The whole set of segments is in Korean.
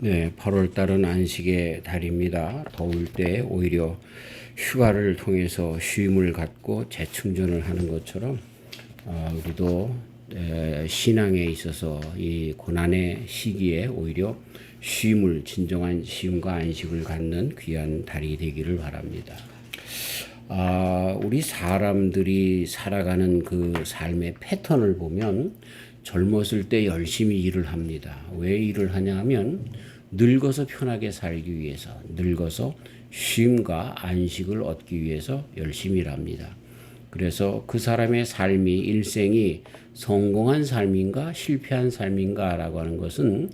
네, 8월 달은 안식의 달입니다. 더울 때 오히려 휴가를 통해서 쉼을 갖고 재충전을 하는 것처럼 우리도 신앙에 있어서 이 고난의 시기에 오히려 진정한 쉼과 안식을 갖는 귀한 달이 되기를 바랍니다. 우리 사람들이 살아가는 그 삶의 패턴을 보면 젊었을 때 열심히 일을 합니다. 왜 일을 하냐 하면 늙어서 편하게 살기 위해서, 늙어서 쉼과 안식을 얻기 위해서 열심히 일합니다. 그래서 그 사람의 삶이, 일생이 성공한 삶인가 실패한 삶인가라고 하는 것은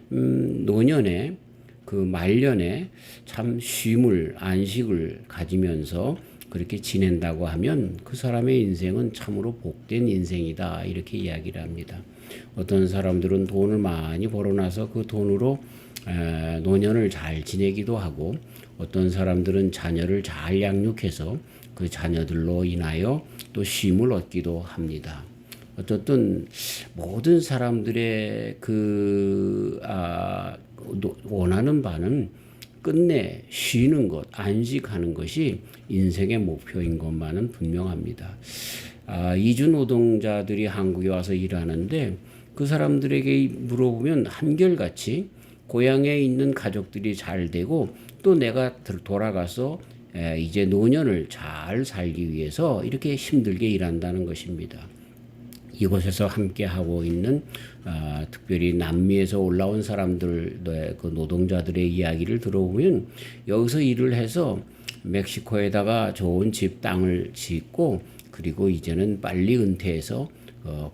노년에 그 말년에 참 쉼을, 안식을 가지면서 그렇게 지낸다고 하면 그 사람의 인생은 참으로 복된 인생이다, 이렇게 이야기를 합니다. 어떤 사람들은 돈을 많이 벌어놔서 그 돈으로 노년을 잘 지내기도 하고, 어떤 사람들은 자녀를 잘 양육해서 그 자녀들로 인하여 또 쉼을 얻기도 합니다. 어쨌든 모든 사람들의 원하는 바는 끝내 쉬는 것, 안식하는 것이 인생의 목표인 것만은 분명합니다. 이주 노동자들이 한국에 와서 일하는데 그 사람들에게 물어보면 한결같이 고향에 있는 가족들이 잘 되고 또 내가 돌아가서 이제 노년을 잘 살기 위해서 이렇게 힘들게 일한다는 것입니다. 이곳에서 함께 하고 있는 특별히 남미에서 올라온 사람들의 그 노동자들의 이야기를 들어보면 여기서 일을 해서 멕시코에다가 좋은 집 땅을 짓고 그리고 이제는 빨리 은퇴해서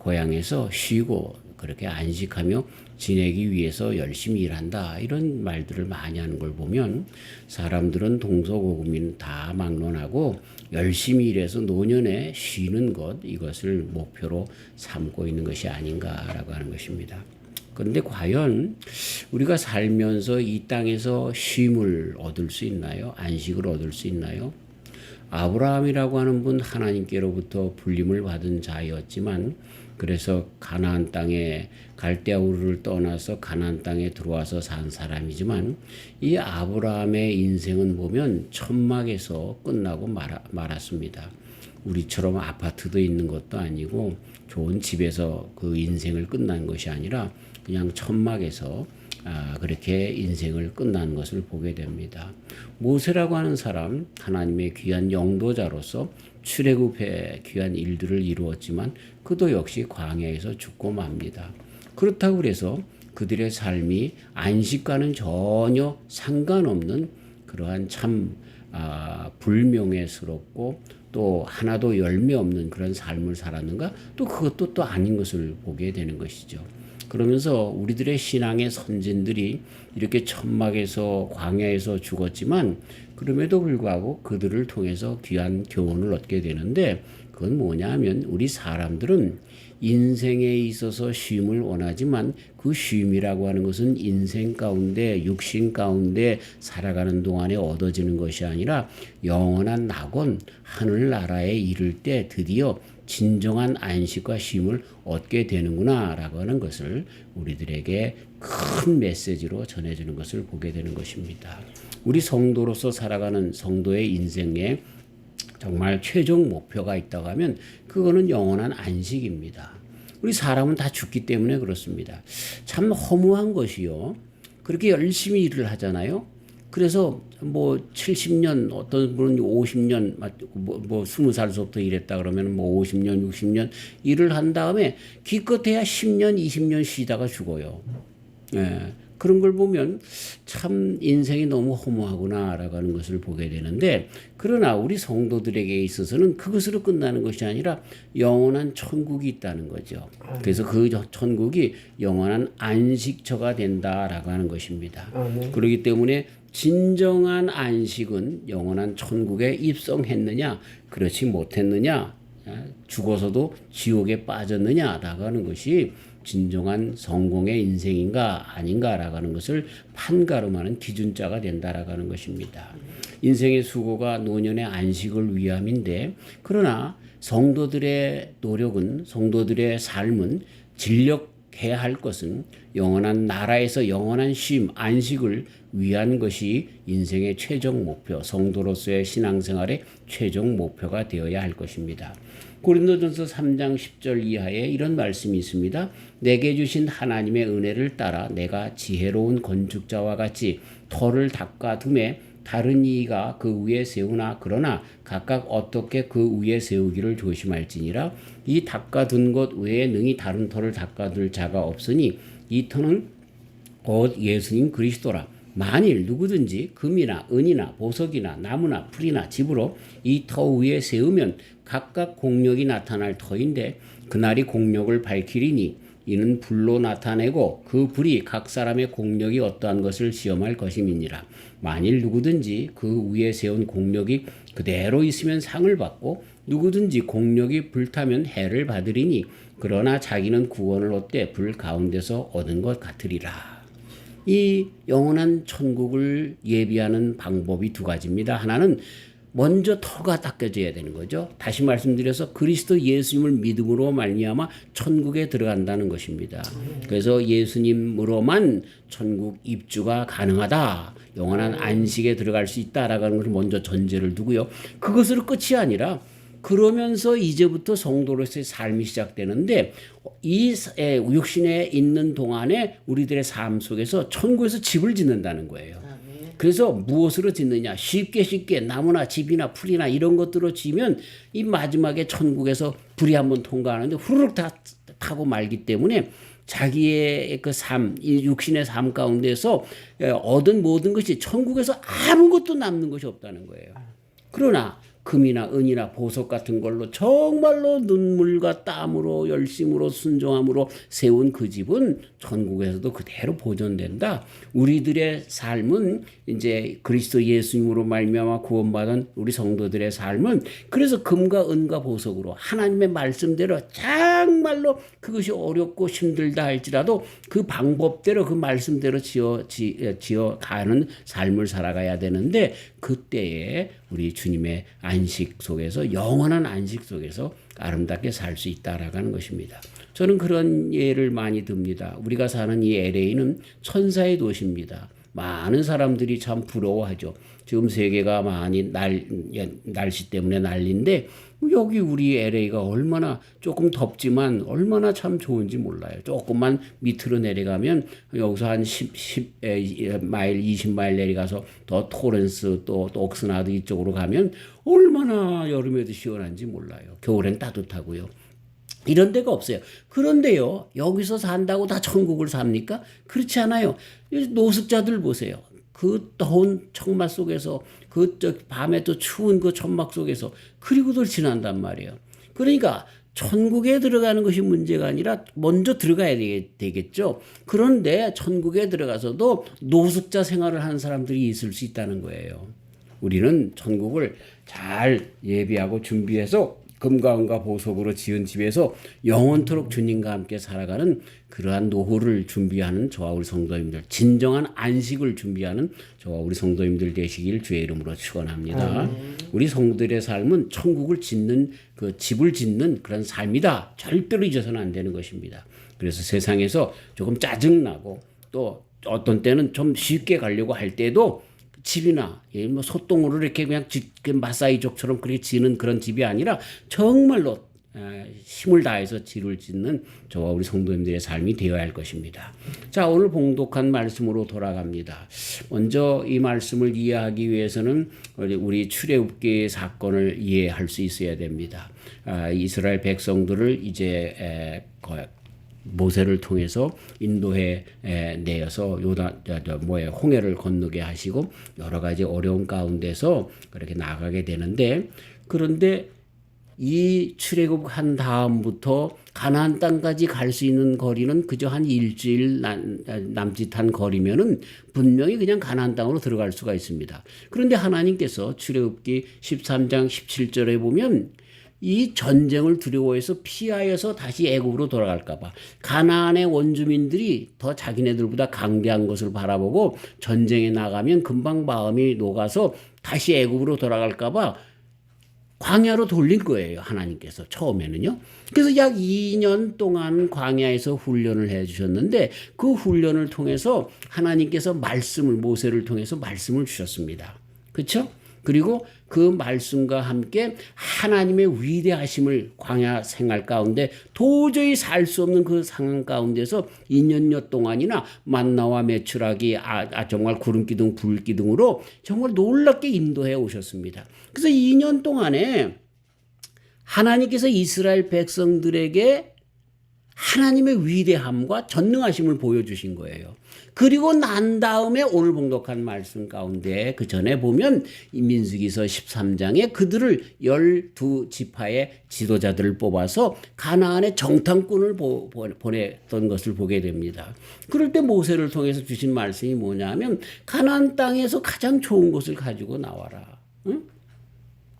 고향에서 쉬고 그렇게 안식하며 지내기 위해서 열심히 일한다, 이런 말들을 많이 하는 걸 보면 사람들은 동서고금인 다 막론하고 열심히 일해서 노년에 쉬는 것, 이것을 목표로 삼고 있는 것이 아닌가라고 하는 것입니다. 그런데 과연 우리가 살면서 이 땅에서 쉼을 얻을 수 있나요? 안식을 얻을 수 있나요? 아브라함이라고 하는 분, 하나님께로부터 불림을 받은 자였지만 그래서 가나안 땅에 갈대아 우르를 떠나서 가나안 땅에 들어와서 산 사람이지만 이 아브라함의 인생은 보면 천막에서 끝나고 말았습니다. 우리처럼 아파트도 있는 것도 아니고 좋은 집에서 그 인생을 끝난 것이 아니라 그냥 천막에서 그렇게 인생을 끝난 것을 보게 됩니다. 모세라고 하는 사람, 하나님의 귀한 영도자로서 출애굽의 귀한 일들을 이루었지만 그도 역시 광야에서 죽고 맙니다. 그렇다고 해서 그들의 삶이 안식과는 전혀 상관없는 그러한 참 불명예스럽고 또 하나도 열매 없는 그런 삶을 살았는가? 또 그것도 또 아닌 것을 보게 되는 것이죠. 그러면서 우리들의 신앙의 선진들이 이렇게 천막에서 광야에서 죽었지만 그럼에도 불구하고 그들을 통해서 귀한 교훈을 얻게 되는데, 그건 뭐냐 하면 우리 사람들은 인생에 있어서 쉼을 원하지만 그 쉼이라고 하는 것은 인생 가운데, 육신 가운데 살아가는 동안에 얻어지는 것이 아니라 영원한 낙원, 하늘나라에 이를 때 드디어 진정한 안식과 쉼을 얻게 되는구나 라고 하는 것을 우리들에게 큰 메시지로 전해주는 것을 보게 되는 것입니다. 우리 성도로서 살아가는 성도의 인생에 정말 최종 목표가 있다고 하면 그거는 영원한 안식입니다. 우리 사람은 다 죽기 때문에 그렇습니다. 참 허무한 것이요, 그렇게 열심히 일을 하잖아요. 그래서 70년, 어떤 분은 50년, 20살서부터 일했다 그러면 50년, 60년 일을 한 다음에 기껏해야 10년, 20년 쉬다가 죽어요. 그런 걸 보면 참 인생이 너무 허무하구나라고 하는 것을 보게 되는데, 그러나 우리 성도들에게 있어서는 그것으로 끝나는 것이 아니라 영원한 천국이 있다는 거죠. 그래서 그 천국이 영원한 안식처가 된다라고 하는 것입니다. 그렇기 때문에 진정한 안식은 영원한 천국에 입성했느냐, 그렇지 못했느냐, 죽어서도 지옥에 빠졌느냐라고 하는 것이 진정한 성공의 인생인가 아닌가라고 하는 것을 판가름하는 기준자가 된다라고 하는 것입니다. 인생의 수고가 노년의 안식을 위함인데, 그러나 성도들의 노력은, 성도들의 삶은 진력 해야 할 것은 영원한 나라에서 영원한 쉼, 안식을 위한 것이 인생의 최종 목표, 성도로서의 신앙생활의 최종 목표가 되어야 할 것입니다. 고린도전서 3장 10절 이하에 이런 말씀이 있습니다. 내게 주신 하나님의 은혜를 따라 내가 지혜로운 건축자와 같이 터를 닦아둠에 다른 이가 그 위에 세우나 그러나 각각 어떻게 그 위에 세우기를 조심할지니라. 이 닦아둔 것 외에 능히 다른 터를 닦아둘 자가 없으니 이 터는 곧 예수님 그리스도라. 만일 누구든지 금이나 은이나 보석이나 나무나 풀이나 집으로 이 터 위에 세우면 각각 공력이 나타날 터인데 그날이 공력을 밝히리니 이는 불로 나타내고 그 불이 각 사람의 공력이 어떠한 것을 시험할 것임이니라. 만일 누구든지 그 위에 세운 공력이 그대로 있으면 상을 받고 누구든지 공력이 불타면 해를 받으리니 그러나 자기는 구원을 얻되 불 가운데서 얻은 것 같으리라. 이 영원한 천국을 예비하는 방법이 두 가지입니다. 하나는 먼저 터가 닦여져야 되는 거죠. 다시 말씀드려서 그리스도 예수님을 믿음으로 말미암아 천국에 들어간다는 것입니다. 그래서 예수님으로만 천국 입주가 가능하다. 영원한 안식에 들어갈 수 있다라는 것을 먼저 전제를 두고요. 그것으로 끝이 아니라 그러면서 이제부터 성도로서의 삶이 시작되는데 이 육신에 있는 동안에 우리들의 삶 속에서 천국에서 집을 짓는다는 거예요. 그래서 무엇으로 짓느냐? 쉽게 나무나 집이나 풀이나 이런 것들로 지으면 이 마지막에 천국에서 불이 한번 통과하는데 후루룩 다 타고 말기 때문에 자기의 그 삶, 이 육신의 삶 가운데서 얻은 모든 것이 천국에서 아무것도 남는 것이 없다는 거예요. 그러나 금이나 은이나 보석 같은 걸로 정말로 눈물과 땀으로 열심으로 순종함으로 세운 그 집은 천국에서도 그대로 보존된다. 우리들의 삶은 이제 그리스도 예수님으로 말미암아 구원받은 우리 성도들의 삶은 그래서 금과 은과 보석으로 하나님의 말씀대로 정말로 그것이 어렵고 힘들다 할지라도 그 방법대로 그 말씀대로 지어가는 삶을 살아가야 되는데 그때에 우리 주님의 안식 속에서 영원한 안식 속에서 아름답게 살 수 있다라는 것입니다. 저는 그런 예를 많이 듭니다. 우리가 사는 이 LA는 천사의 도시입니다. 많은 사람들이 참 부러워하죠. 지금 세계가 많이 날씨 때문에 난리인데 여기 우리 LA가 얼마나 조금 덥지만 얼마나 참 좋은지 몰라요. 조금만 밑으로 내려가면 여기서 한 10마일, 20마일 내려가서 더 토렌스 또 옥스나드 이쪽으로 가면 얼마나 여름에도 시원한지 몰라요. 겨울엔 따뜻하고요. 이런 데가 없어요. 그런데요, 여기서 산다고 다 천국을 삽니까? 그렇지 않아요. 노숙자들 보세요. 그 더운 천막 속에서 밤에 또 추운 그 천막 속에서 그리고들 지난단 말이에요. 그러니까 천국에 들어가는 것이 문제가 아니라 먼저 들어가야 되겠죠. 그런데 천국에 들어가서도 노숙자 생활을 하는 사람들이 있을 수 있다는 거예요. 우리는 천국을 잘 예비하고 준비해서 금과 은과 보석으로 지은 집에서 영원토록 주님과 함께 살아가는 그러한 노후를 준비하는 저와 우리 성도님들, 진정한 안식을 준비하는 저와 우리 성도님들 되시길 주의 이름으로 축원합니다. 우리 성도들의 삶은 천국을 짓는 그 집을 짓는 그런 삶이다. 절대로 잊어서는 안 되는 것입니다. 그래서 세상에서 조금 짜증나고 또 어떤 때는 좀 쉽게 가려고 할 때도 집이나 뭐 소똥으로 이렇게 그냥 마사이족처럼 그렇게 지는 그런 집이 아니라 정말로 힘을 다해서 집을 짓는 저와 우리 성도님들의 삶이 되어야 할 것입니다. 자, 오늘 봉독한 말씀으로 돌아갑니다. 먼저 이 말씀을 이해하기 위해서는 우리 출애굽기 사건을 이해할 수 있어야 됩니다. 이스라엘 백성들을 이제 모세를 통해서 인도해 내어서 홍해를 건너게 하시고 여러 가지 어려운 가운데서 그렇게 나가게 되는데, 그런데 이 출애굽한 다음부터 가나안 땅까지 갈 수 있는 거리는 그저 한 일주일 남짓한 거리면은 분명히 그냥 가나안 땅으로 들어갈 수가 있습니다. 그런데 하나님께서 출애굽기 13장 17절에 보면 이 전쟁을 두려워해서 피하여서 다시 애굽으로 돌아갈까 봐 가나안의 원주민들이 더 자기네들보다 강대한 것을 바라보고 전쟁에 나가면 금방 마음이 녹아서 다시 애굽으로 돌아갈까 봐 광야로 돌린 거예요. 하나님께서 처음에는요. 그래서 약 2년 동안 광야에서 훈련을 해 주셨는데 그 훈련을 통해서 하나님께서 모세를 통해서 말씀을 주셨습니다. 그렇죠? 그리고 그 말씀과 함께 하나님의 위대하심을 광야 생활 가운데 도저히 살 수 없는 그 상황 가운데서 2년여 동안이나 만나와 메추라기 정말 구름기둥 불기둥으로 정말 놀랍게 인도해 오셨습니다. 그래서 2년 동안에 하나님께서 이스라엘 백성들에게 하나님의 위대함과 전능하심을 보여주신 거예요. 그리고 난 다음에 오늘 봉독한 말씀 가운데 그 전에 보면 민수기서 13장에 그들을 12지파의 지도자들을 뽑아서 가나안의 정탐꾼을 보냈던 것을 보게 됩니다. 그럴 때 모세를 통해서 주신 말씀이 뭐냐면 가나안 땅에서 가장 좋은 것을 가지고 나와라. 응?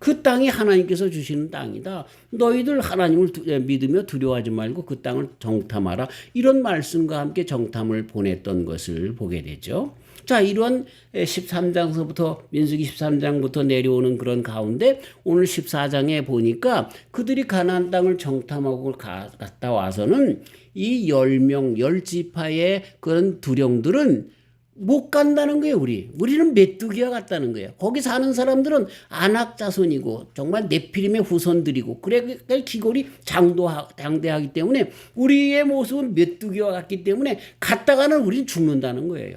그 땅이 하나님께서 주시는 땅이다. 너희들 하나님을 믿으며 두려워하지 말고 그 땅을 정탐하라. 이런 말씀과 함께 정탐을 보냈던 것을 보게 되죠. 자, 이런 13장서부터 민수기 13장부터 내려오는 그런 가운데 오늘 14장에 보니까 그들이 가나안 땅을 정탐하고 갔다 와서는 이 10명, 10지파의 그런 두령들은 못 간다는 거예요. 우리는 메뚜기와 같다는 거예요. 거기 사는 사람들은 아낙 자손이고 정말 네피림의 후손들이고 그러니까 기골이 장대하기 때문에 우리의 모습은 메뚜기와 같기 때문에 갔다가는 우리는 죽는다는 거예요.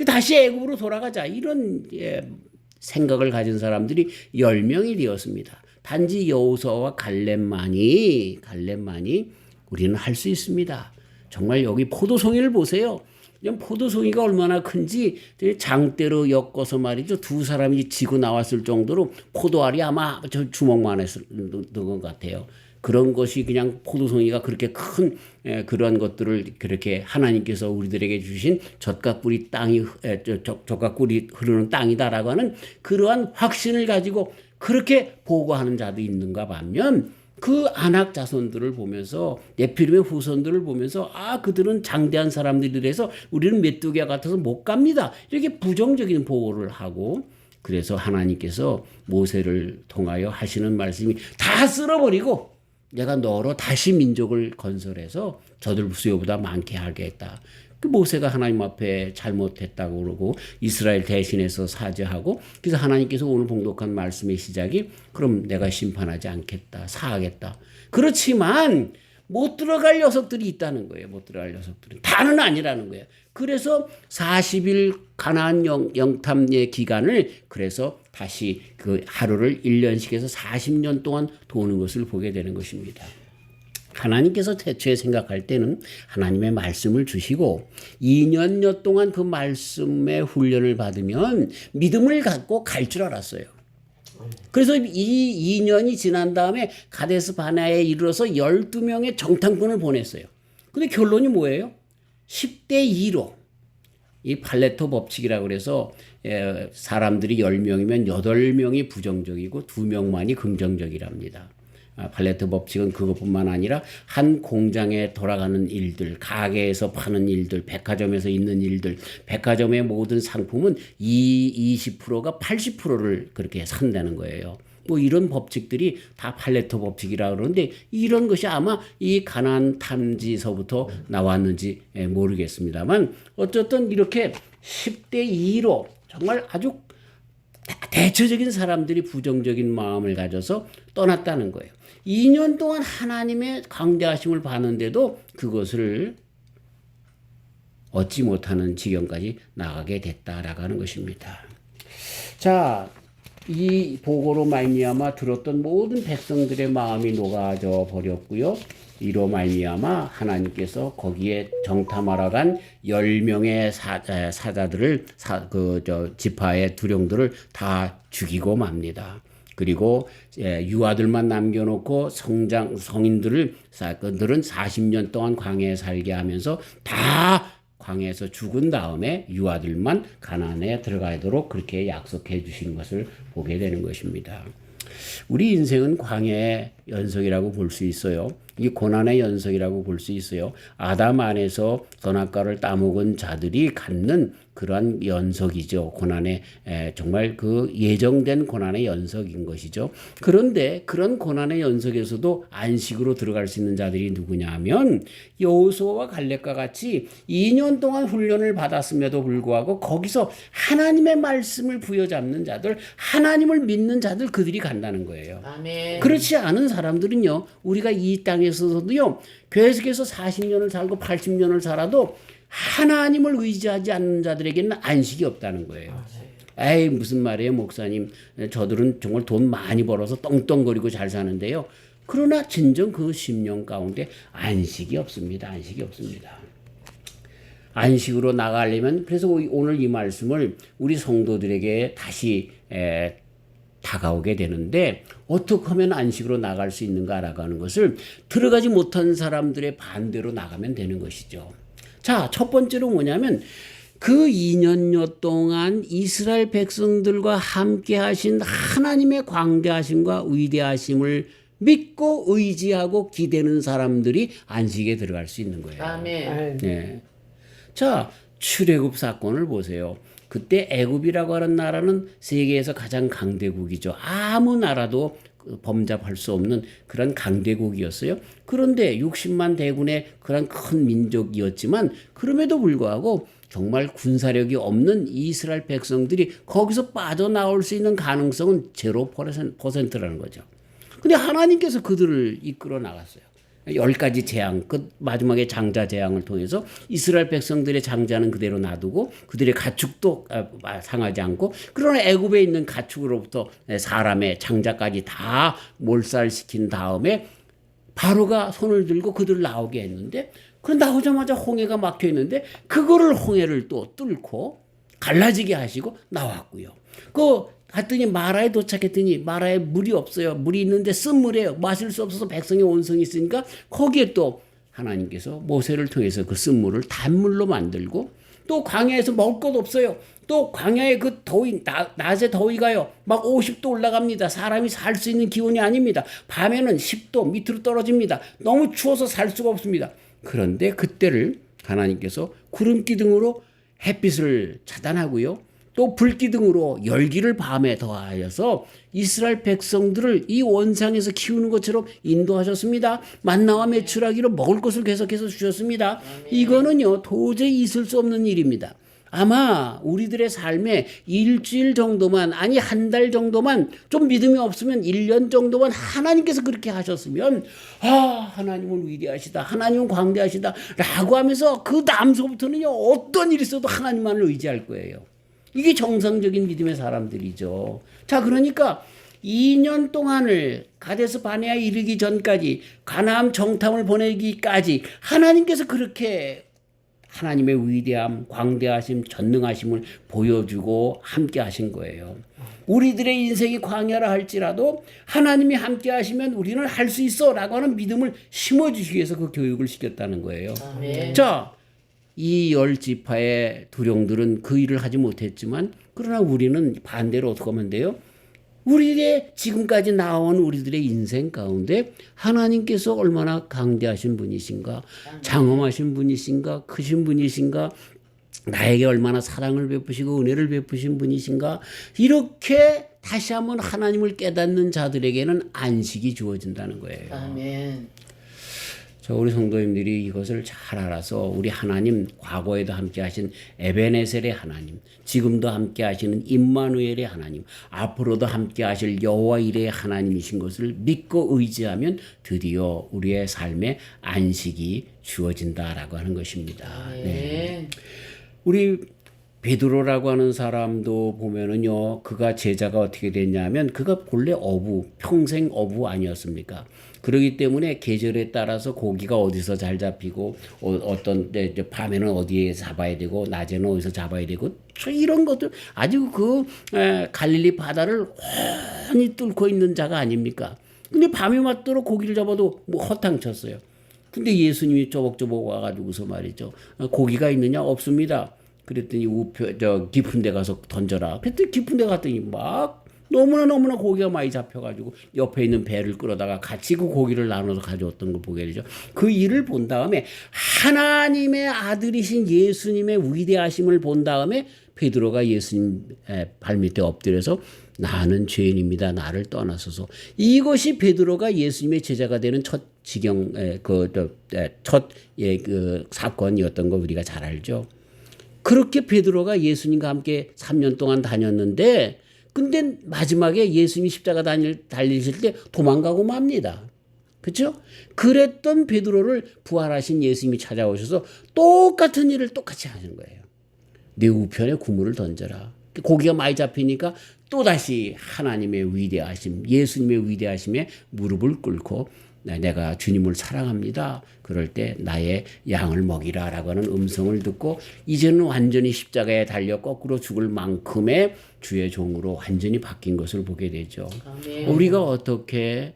다시 애굽으로 돌아가자 이런 생각을 가진 사람들이 10명이 되었습니다. 단지 여호수아와 갈렙만이 우리는 할 수 있습니다. 정말 여기 포도송이를 보세요. 포도송이가 얼마나 큰지 장대로 엮어서 말이죠. 두 사람이 지고 나왔을 정도로 포도알이 아마 저 주먹만 했을 것 같아요. 그런 것이 그냥 포도송이가 그렇게 큰 그런 것들을 그렇게 하나님께서 우리들에게 주신 젖가꿀이 흐르는 땅이다라고 하는 그러한 확신을 가지고 그렇게 보고하는 자도 있는가 반면 그 아낙 자손들을 보면서 네피림의 후손들을 보면서 그들은 장대한 사람들이라서 우리는 메뚜기와 같아서 못 갑니다. 이렇게 부정적인 보고를 하고 그래서 하나님께서 모세를 통하여 하시는 말씀이 다 쓸어버리고 내가 너로 다시 민족을 건설해서 저들 수요보다 많게 하겠다. 그 모세가 하나님 앞에 잘못했다고 그러고 이스라엘 대신해서 사죄하고 그래서 하나님께서 오늘 봉독한 말씀의 시작이 그럼 내가 심판하지 않겠다. 사하겠다. 그렇지만 못 들어갈 녀석들이 있다는 거예요. 못 들어갈 녀석들은. 다는 아니라는 거예요. 그래서 40일 가나안 영탐의 기간을 그래서 다시 그 하루를 1년씩 해서 40년 동안 도는 것을 보게 되는 것입니다. 하나님께서 태초에 생각할 때는 하나님의 말씀을 주시고 2년여 동안 그 말씀의 훈련을 받으면 믿음을 갖고 갈 줄 알았어요. 그래서 이 2년이 지난 다음에 가데스 바네아에 이르러서 12명의 정탐꾼을 보냈어요. 근데 결론이 뭐예요? 10대 2로 이 팔레토 법칙이라고 그래서 사람들이 10명이면 8명이 부정적이고 2명만이 긍정적이랍니다. 팔레토 법칙은 그것뿐만 아니라 한 공장에 돌아가는 일들, 가게에서 파는 일들, 백화점에서 있는 일들, 백화점의 모든 상품은 20%가 80%를 그렇게 산다는 거예요. 뭐 이런 법칙들이 다 팔레토 법칙이라 그러는데 이런 것이 아마 이 가나안 탐지서부터 나왔는지 모르겠습니다만 어쨌든 이렇게 10대 2로 정말 아주 대체적인 사람들이 부정적인 마음을 가져서 떠났다는 거예요. 2년 동안 하나님의 광대하심을 봤는데도 그것을 얻지 못하는 지경까지 나가게 됐다라고 하는 것입니다. 자, 이 보고로 말미암아 들었던 모든 백성들의 마음이 녹아져 버렸고요. 이로 말미암아 하나님께서 거기에 정탐하러 간 10명의 사자들을 지파의 두령들을 다 죽이고 맙니다. 그리고 유아들만 남겨놓고 성인들은 40년 동안 광야에 살게 하면서 다 광야에서 죽은 다음에 유아들만 가나안에 들어가도록 그렇게 약속해 주신 것을 보게 되는 것입니다. 우리 인생은 광야의 연속이라고 볼 수 있어요. 이 고난의 연속이라고 볼 수 있어요. 아담 안에서 선악과를 따먹은 자들이 갖는 그러한 연속이죠. 고난의 정말 그 예정된 고난의 연속인 것이죠. 그런데 그런 고난의 연속에서도 안식으로 들어갈 수 있는 자들이 누구냐면 여호수아와 갈렙과 같이 2년 동안 훈련을 받았음에도 불구하고 거기서 하나님의 말씀을 부여잡는 자들, 하나님을 믿는 자들, 그들이 간다는 거예요. 아멘. 그렇지 않은 사람들은요, 우리가 이 땅에서도요, 계속해서 40년을 살고 80년을 살아도 하나님을 의지하지 않는 자들에게는 안식이 없다는 거예요. 에이, 무슨 말이에요, 목사님. 저들은 정말 돈 많이 벌어서 떵떵거리고 잘 사는데요. 그러나 진정 그 심령 가운데 안식이 없습니다. 안식이 없습니다. 안식으로 나가려면, 그래서 오늘 이 말씀을 우리 성도들에게 다시 다가오게 되는데, 어떻게 하면 안식으로 나갈 수 있는가라고 하는 것을 들어가지 못한 사람들의 반대로 나가면 되는 것이죠. 자, 첫 번째로 뭐냐면 그 2년여 동안 이스라엘 백성들과 함께 하신 하나님의 광대하심과 위대하심을 믿고 의지하고 기대는 사람들이 안식에 들어갈 수 있는 거예요. 아멘. 네. 자, 출애굽 사건을 보세요. 그때 애굽이라고 하는 나라는 세계에서 가장 강대국이죠. 아무 나라도 범잡할 수 없는 그런 강대국이었어요. 그런데 60만 대군의 그런 큰 민족이었지만 그럼에도 불구하고 정말 군사력이 없는 이스라엘 백성들이 거기서 빠져나올 수 있는 가능성은 0%라는 거죠. 근데 하나님께서 그들을 이끌어 나갔어요. 10가지 재앙, 그 마지막에 장자 재앙을 통해서 이스라엘 백성들의 장자는 그대로 놔두고 그들의 가축도 상하지 않고, 그러나 애굽에 있는 가축으로부터 사람의 장자까지 다 몰살시킨 다음에 바로가 손을 들고 그들을 나오게 했는데, 그 나오자마자 홍해가 막혀 있는데 그거를 홍해를 또 뚫고 갈라지게 하시고 나왔고요. 갔더니 마라에 도착했더니 마라에 물이 없어요. 물이 있는데 쓴물이에요. 마실 수 없어서 백성의 온성이 있으니까 거기에 또 하나님께서 모세를 통해서 그 쓴물을 단물로 만들고, 또 광야에서 먹을 것 없어요. 또 광야에 그 더위, 낮에 더위가요, 막 50도 올라갑니다. 사람이 살 수 있는 기온이 아닙니다. 밤에는 10도 밑으로 떨어집니다. 너무 추워서 살 수가 없습니다. 그런데 그때를 하나님께서 구름 기둥으로 햇빛을 차단하고요, 또 불기둥으로 열기를 밤에 더하여서 이스라엘 백성들을 이 원상에서 키우는 것처럼 인도하셨습니다. 만나와 메추라기로 먹을 것을 계속해서 주셨습니다. 이거는요, 도저히 있을 수 없는 일입니다. 아마 우리들의 삶에 일주일 정도만, 아니 한 달 정도만, 좀 믿음이 없으면 1년 정도만 하나님께서 그렇게 하셨으면, 하나님은 위대하시다, 하나님은 광대하시다 라고 하면서 그 다음서부터는요, 어떤 일이 있어도 하나님만을 의지할 거예요. 이게 정상적인 믿음의 사람들이죠. 자, 그러니까 2년 동안을 가데스 바네아에 이르기 전까지, 가나안 정탐을 보내기까지 하나님께서 그렇게 하나님의 위대함, 광대하심, 전능하심을 보여주고 함께 하신 거예요. 우리들의 인생이 광야라 할지라도 하나님이 함께 하시면 우리는 할 수 있어 라고 하는 믿음을 심어주시기 위해서 그 교육을 시켰다는 거예요. 아멘. 자, 이 10지파의 두령들은 그 일을 하지 못했지만, 그러나 우리는 반대로 어떻게 하면 돼요? 우리의 지금까지 나온 우리들의 인생 가운데 하나님께서 얼마나 강대하신 분이신가, 장엄하신 분이신가, 크신 분이신가, 나에게 얼마나 사랑을 베푸시고 은혜를 베푸신 분이신가, 이렇게 다시 한번 하나님을 깨닫는 자들에게는 안식이 주어진다는 거예요. 아멘. 우리 성도님들이 이것을 잘 알아서 우리 하나님, 과거에도 함께 하신 에베네셀의 하나님, 지금도 함께 하시는 임마누엘의 하나님, 앞으로도 함께 하실 여호와 이레의 하나님이신 것을 믿고 의지하면 드디어 우리의 삶에 안식이 주어진다라고 하는 것입니다. 네. 우리 베드로라고 하는 사람도 보면은요, 그가 제자가 어떻게 됐냐면, 그가 본래 평생 어부 아니었습니까? 그렇기 때문에 계절에 따라서 고기가 어디서 잘 잡히고, 어떤 때 밤에는 어디에 잡아야 되고, 낮에는 어디서 잡아야 되고, 이런 것들 아주 갈릴리 바다를 훤히 뚫고 있는 자가 아닙니까? 근데 밤이 맞도록 고기를 잡아도 허탕쳤어요. 근데 예수님이 쪼벅쪼벅 와가지고서 말이죠, 고기가 있느냐? 없습니다. 그랬더니 깊은 데 가서 던져라. 그랬더니 깊은 데 갔더니 막 너무나 고기가 많이 잡혀가지고 옆에 있는 배를 끌어다가 같이 그 고기를 나눠서 가져왔던 걸 보게 되죠. 그 일을 본 다음에 하나님의 아들이신 예수님의 위대하심을 본 다음에 베드로가 예수님 발밑에 엎드려서 나는 죄인입니다. 나를 떠나소서. 이것이 베드로가 예수님의 제자가 되는 첫 사건이었던 거 우리가 잘 알죠. 그렇게 베드로가 예수님과 함께 3년 동안 다녔는데 근데 마지막에 예수님이 십자가 달리실 때 도망가고 맙니다. 그렇죠? 그랬던 베드로를 부활하신 예수님이 찾아오셔서 똑같은 일을 똑같이 하는 거예요. 내 우편에 그물을 던져라. 고기가 많이 잡히니까 또다시 하나님의 위대하심, 예수님의 위대하심에 무릎을 꿇고 내가 주님을 사랑합니다. 그럴 때 나의 양을 먹이라라고 하는 음성을 듣고 이제는 완전히 십자가에 달려 거꾸로 죽을 만큼의 주의 종으로 완전히 바뀐 것을 보게 되죠. 아멘. 우리가 어떻게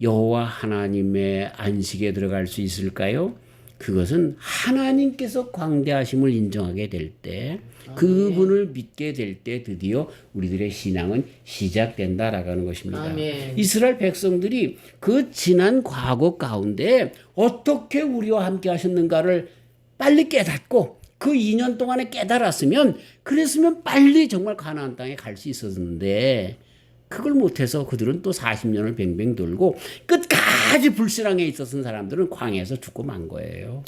여호와 하나님의 안식에 들어갈 수 있을까요? 그것은 하나님께서 광대하심을 인정하게 될 때, 그분을 믿게 될 때 드디어 우리들의 신앙은 시작된다라고 하는 것입니다. 아멘. 이스라엘 백성들이 그 지난 과거 가운데 어떻게 우리와 함께 하셨는가를 빨리 깨닫고 그 2년 동안에 깨달았으면 그랬으면 빨리 정말 가나안 땅에 갈 수 있었는데 그걸 못해서 그들은 또 40년을 뱅뱅 돌고 끝까지 불신앙에 있었던 사람들은 광야에서 죽고 만 거예요.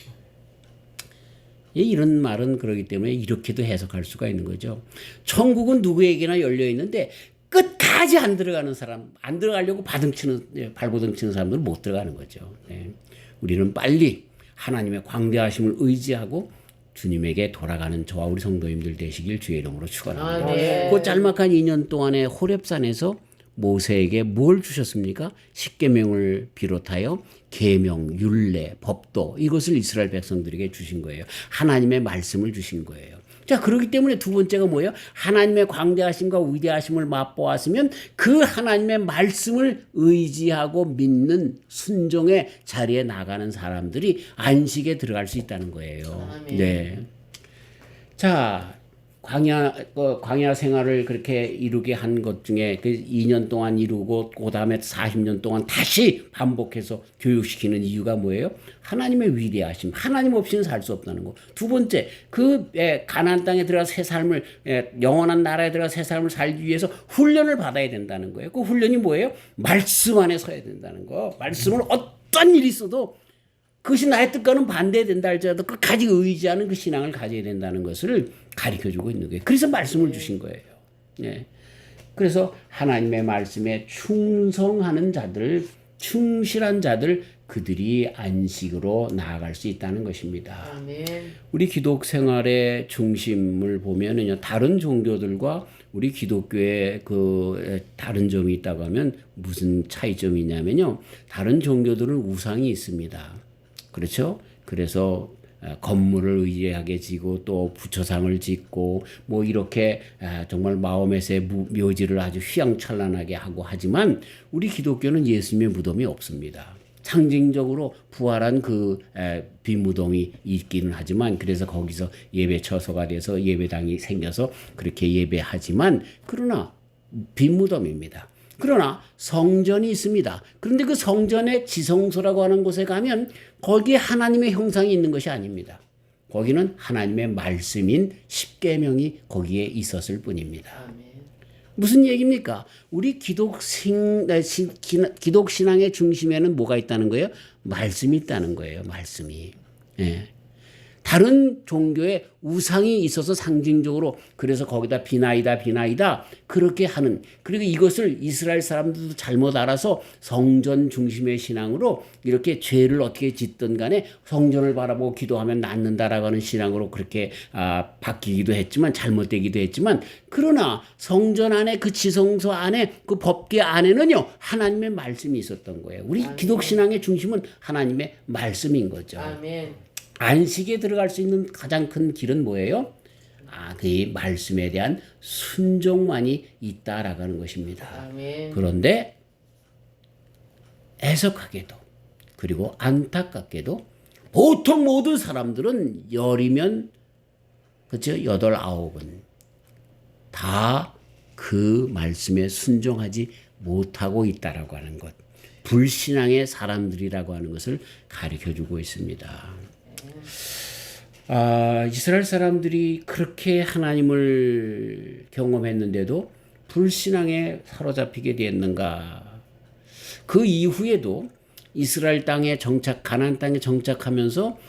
이런 말은 그러기 때문에 이렇게도 해석할 수가 있는 거죠. 천국은 누구에게나 열려 있는데 끝까지 안 들어가는 사람, 안 들어가려고 발버둥치는 사람들은 못 들어가는 거죠. 네. 우리는 빨리 하나님의 광대하심을 의지하고 주님에게 돌아가는 저와 우리 성도님들 되시길 주의 이름으로 축원합니다. 네. 그 짤막한 2년 동안에 호렙산에서 모세에게 뭘 주셨습니까? 십계명을 비롯하여 계명, 율례, 법도 이것을 이스라엘 백성들에게 주신 거예요. 하나님의 말씀을 주신 거예요. 자, 그렇기 때문에 두 번째가 뭐예요? 하나님의 광대하심과 위대하심을 맛보았으면 그 하나님의 말씀을 의지하고 믿는 순종의 자리에 나가는 사람들이 안식에 들어갈 수 있다는 거예요. 아멘. 네. 자, 광야 생활을 그렇게 이루게 한 것 중에 그 2년 동안 이루고 그 다음에 40년 동안 다시 반복해서 교육시키는 이유가 뭐예요? 하나님의 위대하심, 하나님 없이는 살 수 없다는 거. 두 번째, 그 가나안 땅에 들어가 새 삶을 영원한 나라에 들어가 새 삶을 살기 위해서 훈련을 받아야 된다는 거예요. 그 훈련이 뭐예요? 말씀 안에 서야 된다는 거. 말씀을 어떤 일이 있어도 그것이 나의 뜻과는 반대된다 할지라도 끝까지 의지하는 그 신앙을 가져야 된다는 것을 가르쳐주고 있는 거예요. 그래서 말씀을 주신 거예요. 예. 그래서 하나님의 말씀에 충성하는 자들, 충실한 자들, 그들이 안식으로 나아갈 수 있다는 것입니다. 아멘. 우리 기독 생활의 중심을 보면은요, 다른 종교들과 우리 기독교의 그 다른 점이 있다고 하면 무슨 차이점이 있냐면요, 다른 종교들은 우상이 있습니다. 그렇죠? 그래서 건물을 의지하게 지고 또 부처상을 짓고 뭐 이렇게 정말 마호메스의 묘지를 아주 휘황찬란하게 하고 하지만 우리 기독교는 예수님의 무덤이 없습니다. 상징적으로 부활한 그 빈무덤이 있기는 하지만 그래서 거기서 예배 처소가 돼서 예배당이 생겨서 그렇게 예배하지만 그러나 빈무덤입니다. 그러나 성전이 있습니다. 그런데 그 성전의 지성소라고 하는 곳에 가면 거기에 하나님의 형상이 있는 것이 아닙니다. 거기는 하나님의 말씀인 십계명이 거기에 있었을 뿐입니다. 무슨 얘기입니까? 우리 기독신앙의 중심에는 뭐가 있다는 거예요? 말씀이 있다는 거예요. 말씀이. 예. 다른 종교에 우상이 있어서 상징적으로 그래서 거기다 비나이다 그렇게 하는, 그리고 이것을 이스라엘 사람들도 잘못 알아서 성전 중심의 신앙으로 이렇게 죄를 어떻게 짓든 간에 성전을 바라보고 기도하면 낫는다라고 하는 신앙으로 그렇게 바뀌기도 했지만 잘못되기도 했지만, 그러나 성전 안에 그 지성소 안에 그 법궤 안에는요 하나님의 말씀이 있었던 거예요. 우리 아멘. 기독신앙의 중심은 하나님의 말씀인 거죠. 아멘. 안식에 들어갈 수 있는 가장 큰 길은 뭐예요? 그 말씀에 대한 순종만이 있다라고 하는 것입니다. 아멘. 그런데 애석하게도 그리고 안타깝게도 보통 모든 사람들은 10이면 그렇죠? 8, 9은 다 그 말씀에 순종하지 못하고 있다라고 하는 것. 불신앙의 사람들이라고 하는 것을 가르쳐주고 있습니다. 이스라엘 사람들이 그렇게 하나님을 경험했는데도 불신앙에 사로잡히게 되었는가? 그 이후에도 이스라엘 땅에 가나안 땅에 정착하면서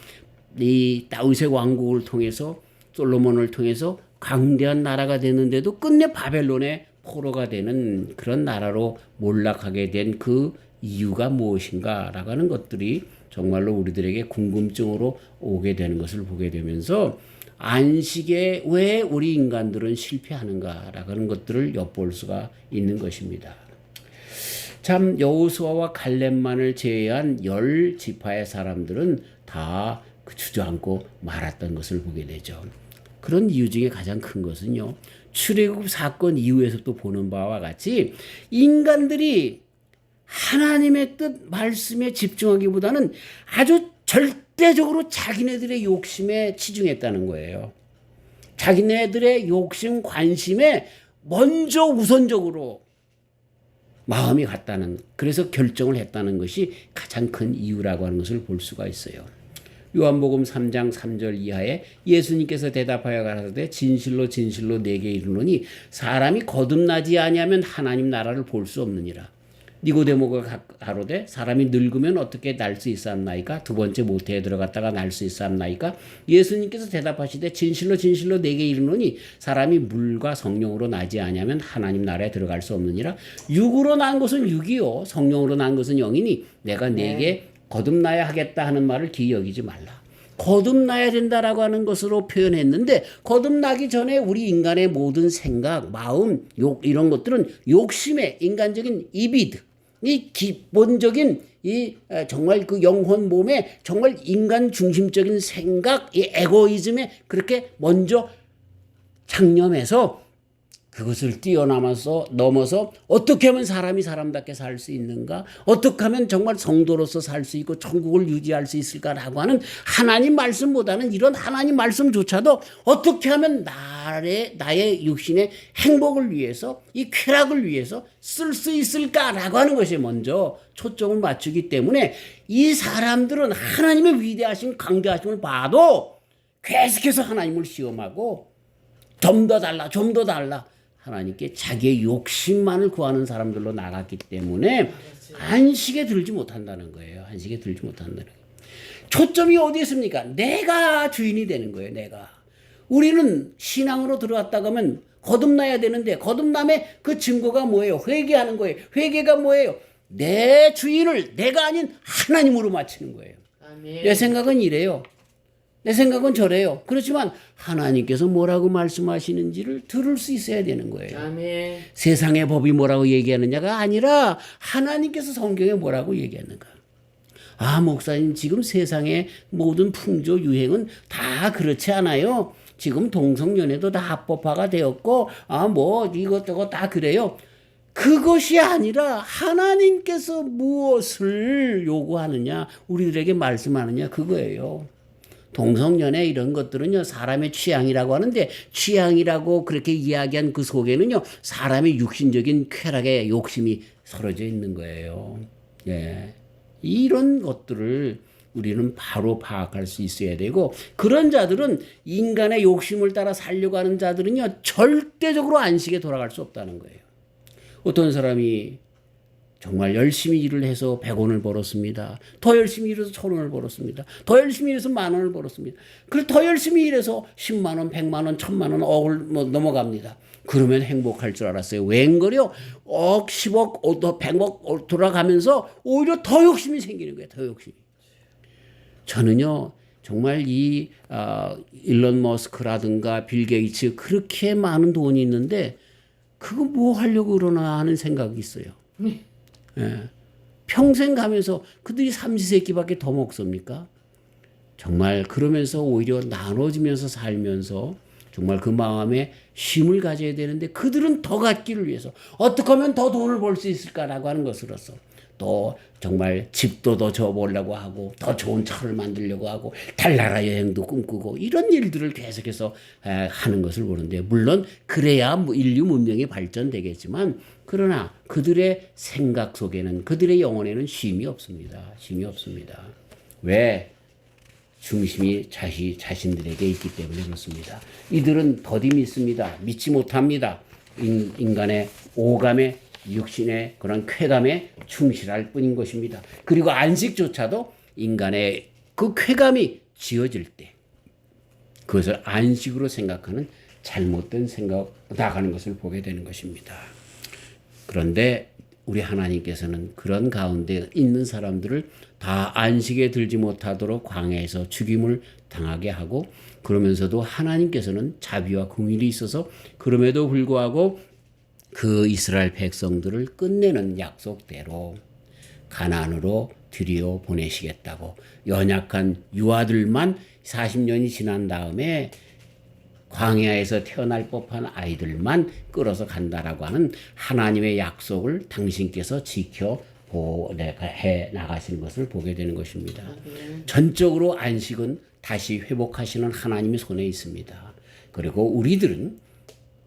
이 다윗의 왕국을 통해서 솔로몬을 통해서 강대한 나라가 되는데도 끝내 바벨론의 포로가 되는 그런 나라로 몰락하게 된 그 이유가 무엇인가라고 하는 것들이 정말로 우리들에게 궁금증으로 오게 되는 것을 보게 되면서 안식에 왜 우리 인간들은 실패하는가라고 하는 것들을 엿볼 수가 있는 것입니다. 참 여호수아와 갈렙만을 제외한 10지파의 사람들은 다 주저앉고 말았던 것을 보게 되죠. 그런 이유 중에 가장 큰 것은요. 출애굽 사건 이후에서 또 보는 바와 같이 인간들이 하나님의 뜻 말씀에 집중하기보다는 아주 절대적으로 자기네들의 욕심에 치중했다는 거예요. 자기네들의 욕심 관심에 먼저 우선적으로 마음이 갔다는, 그래서 결정을 했다는 것이 가장 큰 이유라고 하는 것을 볼 수가 있어요. 요한복음 3장 3절 이하에 예수님께서 대답하여 가라사대 진실로 진실로 내게 이르노니 사람이 거듭나지 아니하면 하나님 나라를 볼 수 없느니라. 니고데모가 가로되 사람이 늙으면 어떻게 날 수 있사옵나이까? 두 번째 모태에 들어갔다가 날 수 있사옵나이까? 예수님께서 대답하시되 진실로 진실로 내게 이르노니 사람이 물과 성령으로 나지 아니하면 하나님 나라에 들어갈 수 없느니라. 육으로 난 것은 육이요 성령으로 난 것은 영이니 내가 네게 거듭나야 하겠다 하는 말을 기이 여기지 말라. 거듭나야 된다라고 하는 것으로 표현했는데 거듭나기 전에 우리 인간의 모든 생각, 마음, 이런 것들은 욕심의 인간적인 이비드, 이 기본적인 이 정말 그 영혼 몸에 정말 인간 중심적인 생각, 이 에고이즘에 그렇게 먼저 창념해서 그것을 넘어서 어떻게 하면 사람이 사람답게 살 수 있는가? 어떻게 하면 정말 성도로서 살 수 있고 천국을 유지할 수 있을까라고 하는 하나님 말씀보다는 이런 하나님 말씀조차도 어떻게 하면 나의 육신의 행복을 위해서 이 쾌락을 위해서 쓸 수 있을까라고 하는 것에 먼저 초점을 맞추기 때문에 이 사람들은 하나님의 위대하신 강대하심을 봐도 계속해서 하나님을 시험하고 좀 더 달라 하나님께 자기의 욕심만을 구하는 사람들로 나갔기 때문에 안식에 들지 못한다는 거예요. 안식에 들지 못한다는 거예요. 초점이 어디에 있습니까? 내가 주인이 되는 거예요. 내가. 우리는 신앙으로 들어왔다가 하면 거듭나야 되는데 거듭남의 그 증거가 뭐예요? 회개하는 거예요. 회개가 뭐예요? 내 주인을 내가 아닌 하나님으로 맞추는 거예요. 아멘. 내 생각은 이래요. 내 생각은 저래요. 그렇지만 하나님께서 뭐라고 말씀하시는지를 들을 수 있어야 되는 거예요. 아멘. 세상의 법이 뭐라고 얘기하느냐가 아니라 하나님께서 성경에 뭐라고 얘기하는가. 목사님 지금 세상의 모든 풍조 유행은 다 그렇지 않아요. 지금 동성연애도 다 합법화가 되었고 이것저것 다 그래요. 그것이 아니라 하나님께서 무엇을 요구하느냐 우리들에게 말씀하느냐 그거예요. 동성연애 이런 것들은요 사람의 취향이라고 하는데 취향이라고 그렇게 이야기한 그 속에는요 사람의 육신적인 쾌락의 욕심이 서러져 있는 거예요. 예. 이런 것들을 우리는 바로 파악할 수 있어야 되고 그런 자들은 인간의 욕심을 따라 살려고 하는 자들은요 절대적으로 안식에 돌아갈 수 없다는 거예요. 어떤 사람이 정말 열심히 일을 해서 100원을 벌었습니다. 더 열심히 일해서 1000원을 벌었습니다. 더 열심히 일해서 10,000원을 벌었습니다. 그리고 더 열심히 일해서 10만 원, 100만 원, 1000만 원, 억을 넘어갑니다. 그러면 행복할 줄 알았어요. 웬걸요? 10억, 100억 돌아가면서 오히려 더 욕심이 생기는 거예요. 더 욕심이. 저는요. 정말 일론 머스크라든가 빌 게이츠 그렇게 많은 돈이 있는데 그거 뭐 하려고 그러나 하는 생각이 있어요. 예. 평생 가면서 그들이 삼시세끼밖에 더 먹습니까? 정말 그러면서 오히려 나눠지면서 살면서 정말 그 마음에 쉼을 가져야 되는데 그들은 더 갖기를 위해서 어떻게 하면 더 돈을 벌 수 있을까라고 하는 것으로서 또 정말 집도 더 져보려고 하고 더 좋은 차를 만들려고 하고 달나라 여행도 꿈꾸고 이런 일들을 계속해서 하는 것을 보는데, 물론 그래야 인류 문명이 발전되겠지만 그러나 그들의 생각 속에는, 그들의 영혼에는 쉼이 없습니다. 쉼이 없습니다. 왜? 중심이 자신들에게 있기 때문에 그렇습니다. 이들은 더디 믿습니다. 믿지 못합니다. 인간의 오감에, 육신의 그런 쾌감에 충실할 뿐인 것입니다. 그리고 안식조차도 인간의 그 쾌감이 지어질 때 그것을 안식으로 생각하는 잘못된 생각 나가는 것을 보게 되는 것입니다. 그런데 우리 하나님께서는 그런 가운데 있는 사람들을 다 안식에 들지 못하도록 광야에서 죽임을 당하게 하고, 그러면서도 하나님께서는 자비와 긍휼이 있어서 그럼에도 불구하고 그 이스라엘 백성들을 끝내는 약속대로 가나안으로 들여 보내시겠다고, 연약한 유아들만 40년이 지난 다음에 광야에서 태어날 법한 아이들만 끌어서 간다라고 하는 하나님의 약속을 당신께서 지켜해 나가시는 것을 보게 되는 것입니다. 전적으로 안식은 다시 회복하시는 하나님의 손에 있습니다. 그리고 우리들은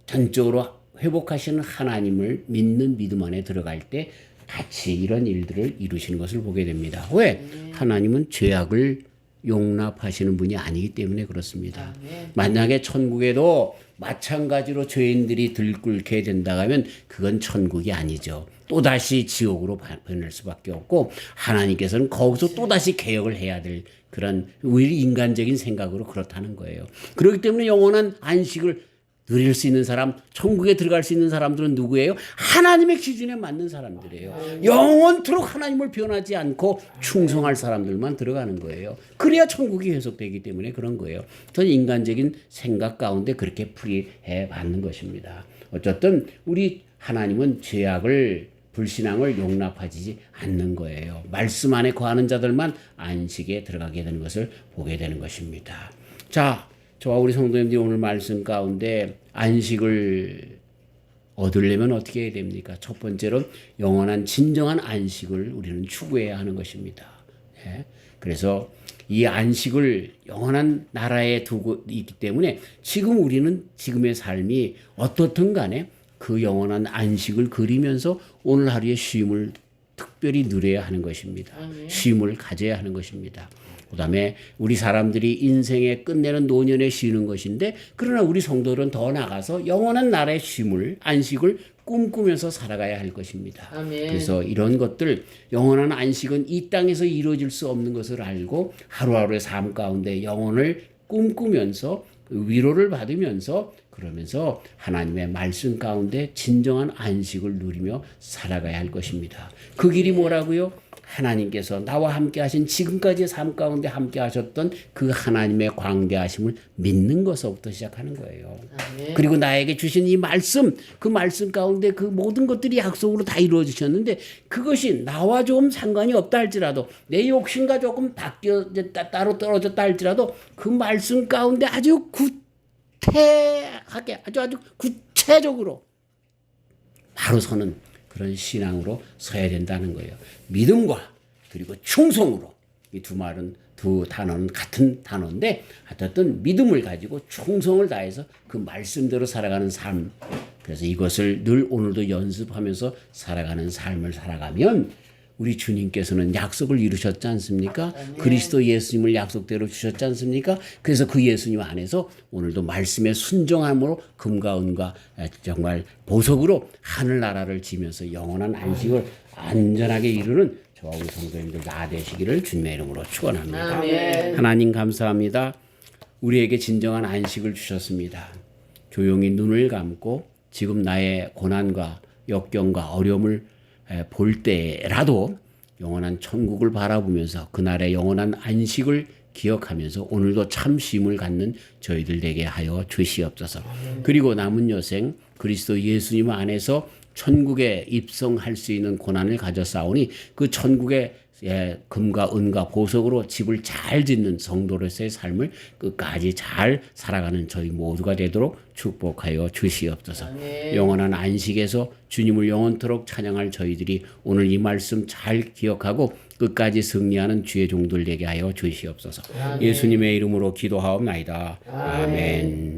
전적으로 회복하시는 하나님을 믿는 믿음 안에 들어갈 때 같이 이런 일들을 이루시는 것을 보게 됩니다. 왜? 하나님은 죄악을 용납하시는 분이 아니기 때문에 그렇습니다. 만약에 천국에도 마찬가지로 죄인들이 들끓게 된다 하면 그건 천국이 아니죠. 또다시 지옥으로 변할 수밖에 없고, 하나님께서는 거기서 또다시 개혁을 해야 될 그런 우리 인간적인 생각으로 그렇다는 거예요. 그렇기 때문에 영원한 안식을 누릴 수 있는 사람, 천국에 들어갈 수 있는 사람들은 누구예요? 하나님의 기준에 맞는 사람들이에요. 영원토록 하나님을 변하지 않고 충성할 사람들만 들어가는 거예요. 그래야 천국이 회복되기 때문에 그런 거예요. 전 인간적인 생각 가운데 그렇게 풀이해 받는 것입니다. 어쨌든 우리 하나님은 죄악을, 불신앙을 용납하지 않는 거예요. 말씀 안에 거하는 자들만 안식에 들어가게 되는 것을 보게 되는 것입니다. 자, 저와 우리 성도님들이 오늘 말씀 가운데 안식을 얻으려면 어떻게 해야 됩니까? 첫 번째로 영원한 진정한 안식을 우리는 추구해야 하는 것입니다. 네. 그래서 이 안식을 영원한 나라에 두고 있기 때문에 지금 우리는 지금의 삶이 어떻든 간에 그 영원한 안식을 그리면서 오늘 하루의 쉼을 특별히 누려야 하는 것입니다. 쉼을 가져야 하는 것입니다. 그 다음에 우리 사람들이 인생의 끝내는 노년에 쉬는 것인데, 그러나 우리 성도들은 더 나가서 영원한 나라의 쉼을, 안식을 꿈꾸면서 살아가야 할 것입니다. 아멘. 그래서 이런 것들, 영원한 안식은 이 땅에서 이루어질 수 없는 것을 알고 하루하루의 삶 가운데 영혼을 꿈꾸면서 위로를 받으면서 그러면서 하나님의 말씀 가운데 진정한 안식을 누리며 살아가야 할 것입니다. 그 길이 뭐라고요? 하나님께서 나와 함께 하신 지금까지의 삶 가운데 함께 하셨던 그 하나님의 광대하심을 믿는 것부터 시작하는 거예요. 아멘. 그리고 나에게 주신 이 말씀, 그 말씀 가운데 그 모든 것들이 약속으로 다 이루어지셨는데, 그것이 나와 좀 상관이 없다 할지라도, 내 욕심과 조금 따로 떨어졌다 할지라도 그 말씀 가운데 아주 구태하게, 아주 구체적으로 바로 서는 그런 신앙으로 서야 된다는 거예요. 믿음과 그리고 충성으로, 이 두 단어는 같은 단어인데 어쨌든 믿음을 가지고 충성을 다해서 그 말씀대로 살아가는 삶, 그래서 이것을 늘 오늘도 연습하면서 살아가는 삶을 살아가면 우리 주님께서는 약속을 이루셨지 않습니까? 아멘. 그리스도 예수님을 약속대로 주셨지 않습니까? 그래서 그 예수님 안에서 오늘도 말씀의 순종함으로 금과 은과 정말 보석으로 하늘나라를 지면서 영원한 안식을 안전하게 이루는 저와 우리 성도님들 다 되시기를 주님의 이름으로 축원합니다. 아멘. 하나님 감사합니다. 우리에게 진정한 안식을 주셨습니다. 조용히 눈을 감고 지금 나의 고난과 역경과 어려움을 볼 때라도 영원한 천국을 바라보면서 그날의 영원한 안식을 기억하면서 오늘도 참 쉼을 갖는 저희들 되게 하여 주시옵소서. 그리고 남은 여생 그리스도 예수님 안에서 천국에 입성할 수 있는 고난을 가졌사오니 그 천국에 금과 은과 보석으로 집을 잘 짓는 성도로서의 삶을 끝까지 잘 살아가는 저희 모두가 되도록 축복하여 주시옵소서. 영원한 안식에서 주님을 영원토록 찬양할 저희들이 오늘 이 말씀 잘 기억하고 끝까지 승리하는 주의 종들 되게 하여 주시옵소서. 예수님의 이름으로 기도하옵나이다. 아멘.